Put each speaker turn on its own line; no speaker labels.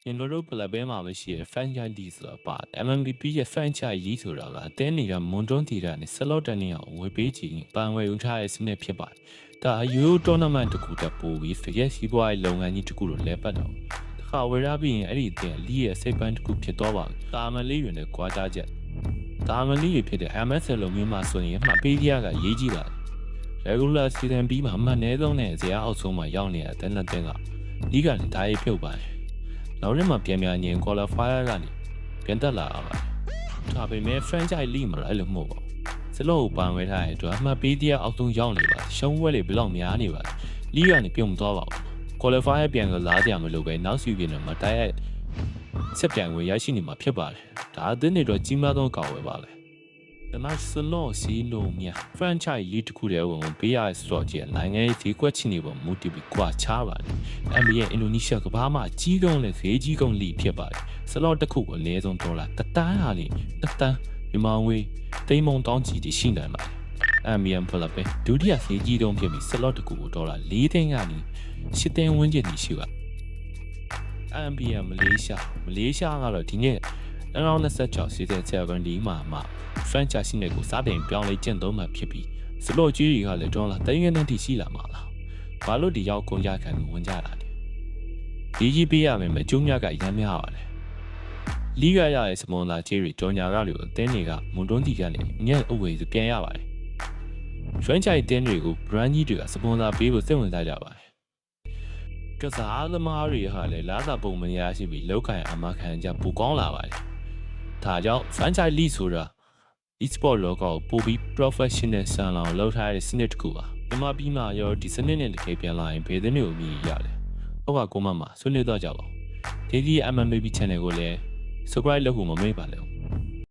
ပြင်လို့ပလက်ပဲမှာမရှိရ franchise လီဆိုတာပါ MMBP ရဲ့ franchise လီဆိုတာကအတင်းနေကမွန်တွန်းတီတာနဲ့ဆလော့တန်နေအောင်ဝေပေးချင်ပန်ဝယ်ယူထားတဲ့စနစ်ဖြစ်ပါတယ်။ဒါအယူ tournament တကူတက်ပို့ပြီး figure စီးပွားရေးလုပ်ငန်းကြီးတကူကိုလဲပတ်တော့တခါဝယ်ရပြီးရင်အဲ့ဒီတင်လီရဲ့စိတ်ပန်းတကူဖြစ်သွားပါဘူး။ဒါမလေးတွေနဲ့ကြွားကြချက်ဒါမလေးတွေဖြစ်တဲ့ MS လုံးမျိုးမှာဆိုရင်မှပေးပြကရေးကြည့်ပါတယ်။ regular season ပြီးမှမှနဲဆုံးနဲ့ဇရာအောက်ဆုံးမှာရောက်နေတဲ့တနက်တင်ကဒီကလည်းဒါရေးဖြုတ်ပါတယ်။နောက်နေ့မှပြန်ပြန်ရင် qualifier ကနေပြန်တက်လာတာပါ။ဒါပေမဲ့ franchise league မှာလည်းအဲ့လိုမဟုတ်ပါဘူး။စလို့ပန်ဝဲထားတဲ့အတွက်အမှတ်ပေးတရားအောက်ဆုံးရောက်နေပါရှုံးဝဲတွေဘယ်လောက်များနေပါလဲ။ league ကနေပြုံသွားပါဘူး။ qualifier ပြန်ကလာကြမလို့ပဲနောက်စီပြန်တော့မတိုက်ရိုက်ဆက်ပြန်ဝင်ရရှိနေမှာဖြစ်ပါတယ်။ဒါအသင်းတွေတော့ကြီးမားသောကောက်ဝဲပါလေ။ဒါမှစလို့စီလို့မြ franchise league တခုတည်းကိုပေးရဆိုတော့ကျနိုင်ငံရေးဈေးကွက်ချနေပုံမူတည်ပြီးကွာချပါတယ်။ NBA အင်ဒိုနီးရှားကဘာမှကြီးကုန်းနဲ့ဈေးကြီးကုန်းလိဖြစ်ပါတယ်။စလော့တစ်ခုကိုအနည်းဆုံးဒေါ်လာ1တန်းဟာနေ1တန်းမြန်မာငွေတိမ်မုံတောင်းကြီးရှိနိုင်ပါတယ်။ NBA ဖလာပဲဒုတိယဈေးကြီးတုံးဖြစ်ပြီးစလော့တစ်ခုကိုဒေါ်လာ4သိန်းကနေ10သိန်းဝန်းကျင်ရှိပါ NBA မလေးရှားကတော့ဒီနေ့2026 season 7ဒီမှာfranchise နဲ့ကိုစတင်ပြောင်းလဲကျင့်သုံးမှဖြစ်ပြီးစလော့ကြီးတွေကလည်းဒေါ်လာ300နဲ့ထိရှိလာမှာလားဘာလို့ဒီရောက်ကုန်ကြခံဝင်ကြတာလဲဒီကြီးပေးရမယ်မကျုံးမြတ်ကရမ်းများပါတယ်လီဂါရရဲ့စမွန်လာကြီးတွေကြော်ညာကလို့အသင်းတွေကမွန်တွန်းတီကနေညက်အဝေးစပြန်ရပါတယ် franchise တင်းတွေကို brand ကြီးတွေကစပွန်ဆာပေးဖို့စိတ်ဝင်စားကြပါတယ်ကစားသမားတွေဟာလည်းလာသာပုံမရရှိပြီးလောက်ခံအမခံကြပူကောင်းလာပါတယ်ဒါကြောင့် franchise league ဆိုတာ e-sport လောကကိုပိုပြီး professional ဆန်လောင်လုပ်ထားတဲ့စနစ်တစ်ခုပါမြန်မာပြည်မှာရောဒီစနစ်နဲ့တကယ်ပြန်လာရင်ဘယ်သင်းတွေကိုမြည်ရတယ်ဟုတ်ကကိုမမှာဆွေးနွေးတော့ကြပါဦးဒီ MMBP channel ကိုလည်း subscribe လုပ်ဖို့မမေ့ပါနဲ့